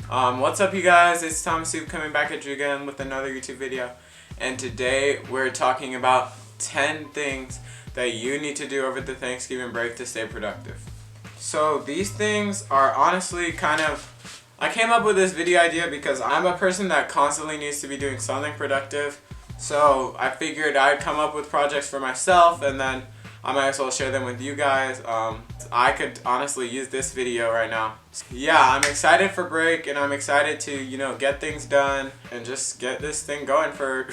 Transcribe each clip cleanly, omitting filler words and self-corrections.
What's up, you guys? It's Thomas Soup coming back at you again with another YouTube video. And today we're talking about 10 things that you need to do over the Thanksgiving break to stay productive. So these things are honestly I came up with this video idea because I'm a person that constantly needs to be doing something productive. So I figured I'd come up with projects for myself and then I might as well share them with you guys. I could honestly use this video right now. Yeah, I'm excited for break and I'm excited to, get things done and just get this thing going for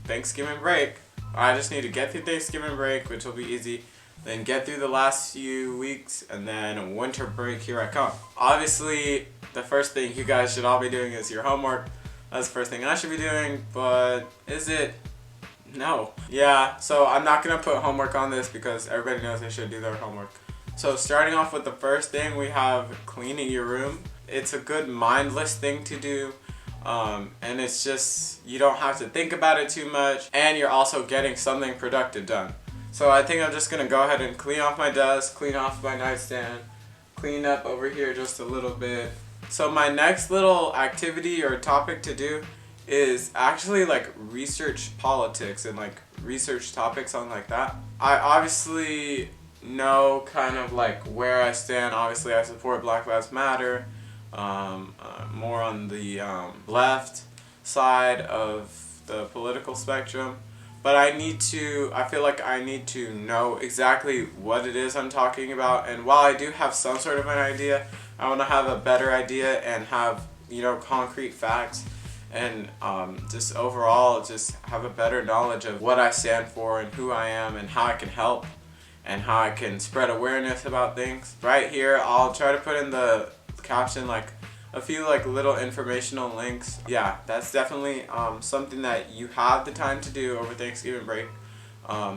Thanksgiving break. I just need to get through Thanksgiving break, which will be easy. Then get through the last few weeks and then winter break, here I come. Obviously, the first thing you guys should all be doing is your homework. That's the first thing I should be doing, but is it? No. Yeah, so I'm not going to put homework on this because everybody knows they should do their homework. So starting off with the first thing, we have cleaning your room. It's a good mindless thing to do. And it's just, you don't have to think about it too much, and you're also getting something productive done. So I think I'm just going to go ahead and clean off my desk, clean off my nightstand, clean up over here just a little bit. So my next little activity or topic to do is actually research politics and research topics on that. I obviously know where I stand. Obviously I support Black Lives Matter, more on the left side of the political spectrum. But I feel like I need to know exactly what it is I'm talking about. And while I do have some sort of an idea, I want to have a better idea and have, concrete facts. And just overall just have a better knowledge of what I stand for and who I am and how I can help and how I can spread awareness about things. Right here, I'll try to put in the caption a few little informational links. Yeah, that's definitely something that you have the time to do over Thanksgiving break.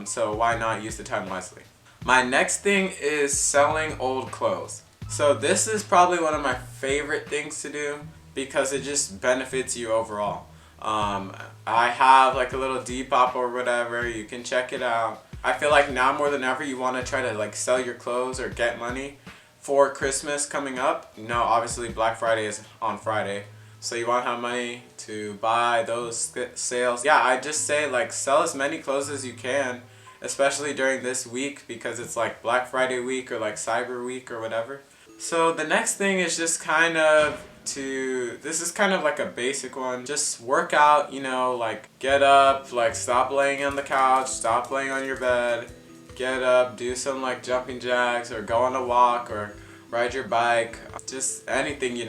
So why not use the time wisely? My next thing is selling old clothes. So this is probably one of my favorite things to do because it just benefits you overall. I have a little Depop or whatever, you can check it out. I feel like now more than ever you want to try to sell your clothes or get money for Christmas coming up. Obviously Black Friday is on Friday, so you want to have money to buy those sales. Yeah, I just say sell as many clothes as you can, especially during this week because it's Black Friday week or Cyber week or whatever. So the next thing is just this is a basic one. Just work out, get up, stop laying on the couch, stop laying on your bed, get up, do some jumping jacks or go on a walk or ride your bike, just anything,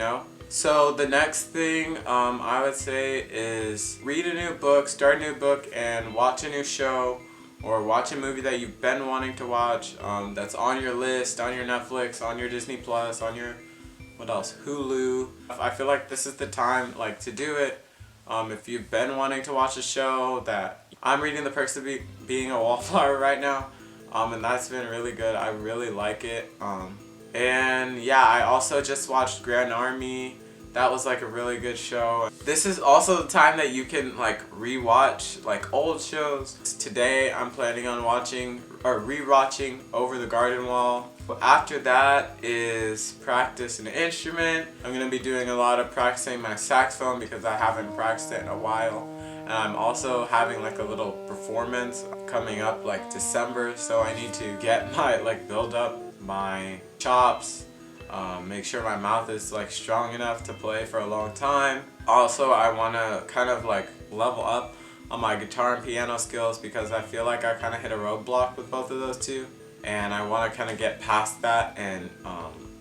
So the next thing I would say is read a new book, start a new book, and watch a new show or watch a movie that you've been wanting to watch that's on your list, on your Netflix, on your Disney Plus, on your Hulu. I feel like this is the time to do it. If you've been wanting to watch a show that I'm reading The Perks of Being a Wallflower right now, and that's been really good. I really like it. And yeah, I also just watched Grand Army. That was a really good show. This is also the time that you can rewatch old shows. Today I'm planning on watching or rewatching Over the Garden Wall. After that is practice an instrument. I'm going to be doing a lot of practicing my saxophone because I haven't practiced it in a while. And I'm also having a little performance coming up December, so I need to get my build up my chops, make sure my mouth is strong enough to play for a long time. Also, I want to level up on my guitar and piano skills because I feel like I hit a roadblock with both of those two. And I want to get past that and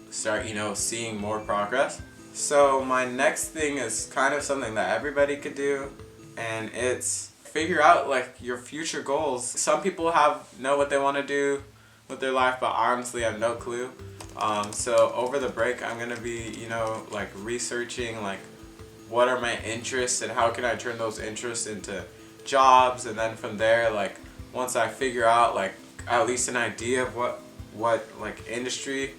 start, seeing more progress. So my next thing is something that everybody could do, and it's figure out your future goals. Some people know what they want to do with their life, but honestly I have no clue. So over the break I'm gonna be, researching what are my interests and how can I turn those interests into jobs, and then from there once I figure out at least an idea of what industry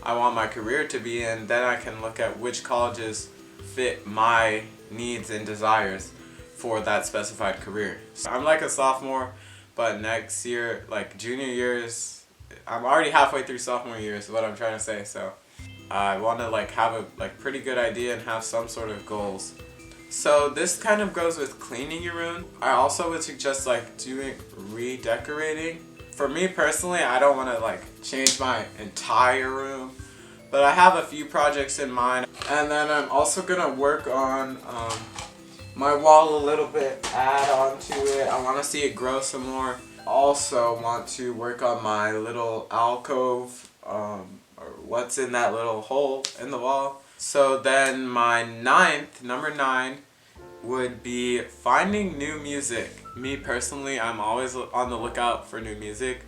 I want my career to be in, then I can look at which colleges fit my needs and desires for that specified career. So I'm a sophomore, but next year, junior years, I'm already halfway through sophomore year is what I'm trying to say. So I want to like have a pretty good idea and have some sort of goals. So this kind of goes with cleaning your room. I also would suggest like doing redecorating. For me personally, I don't want to like change my entire room, but I have a few projects in mind. And then I'm also gonna work on my wall a little bit, add on to it. I want to see it grow some more. Also want to work on my little alcove, or what's in that little hole in the wall. So then my number 9, would be finding new music. Me personally, I'm always on the lookout for new music,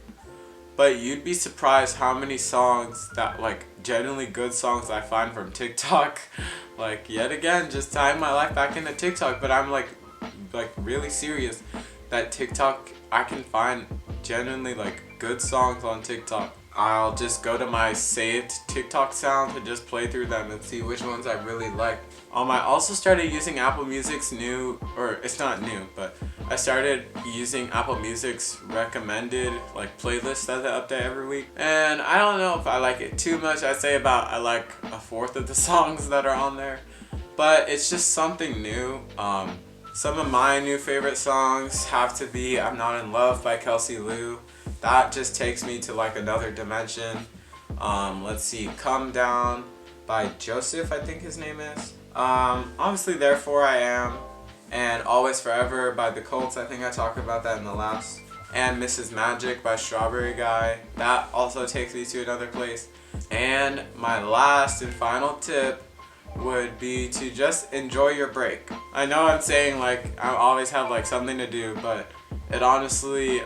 but you'd be surprised how many songs that like genuinely good songs I find from TikTok. Like yet again, just tying my life back into TikTok, but I'm like really serious that TikTok, I can find genuinely like good songs on TikTok. I'll just go to my saved TikTok sounds and just play through them and see which ones I really like. I also started using Apple Music's it's not new, but I started using Apple Music's recommended like playlist that they update every week. And I don't know if I like it too much. I'd say I like a fourth of the songs that are on there, but it's just something new. Some of my new favorite songs have to be I'm Not in Love by Kelsey Lou. That just takes me to like another dimension. Let's see, Come Down by Joseph, I think his name is. Obviously Therefore I Am, and Always Forever by The Colts. I think I talked about that in the last. And Mrs. Magic by Strawberry Guy. That also takes me to another place. And my last and final tip would be to just enjoy your break. I know I'm saying like I always have like something to do, but it honestly,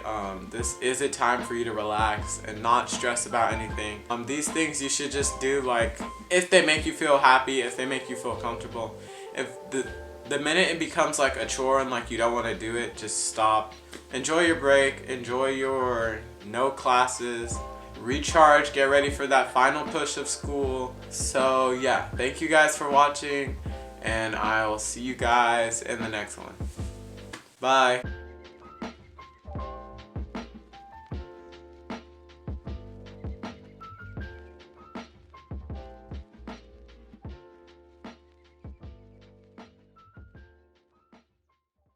this is a time for you to relax and not stress about anything. These things you should just do like if they make you feel happy, if they make you feel comfortable. If the minute it becomes like a chore and like you don't want to do it, just stop. Enjoy your break, enjoy your no classes, recharge, get ready for that final push of school. So yeah, thank you guys for watching, and I will see you guys in the next one. Bye.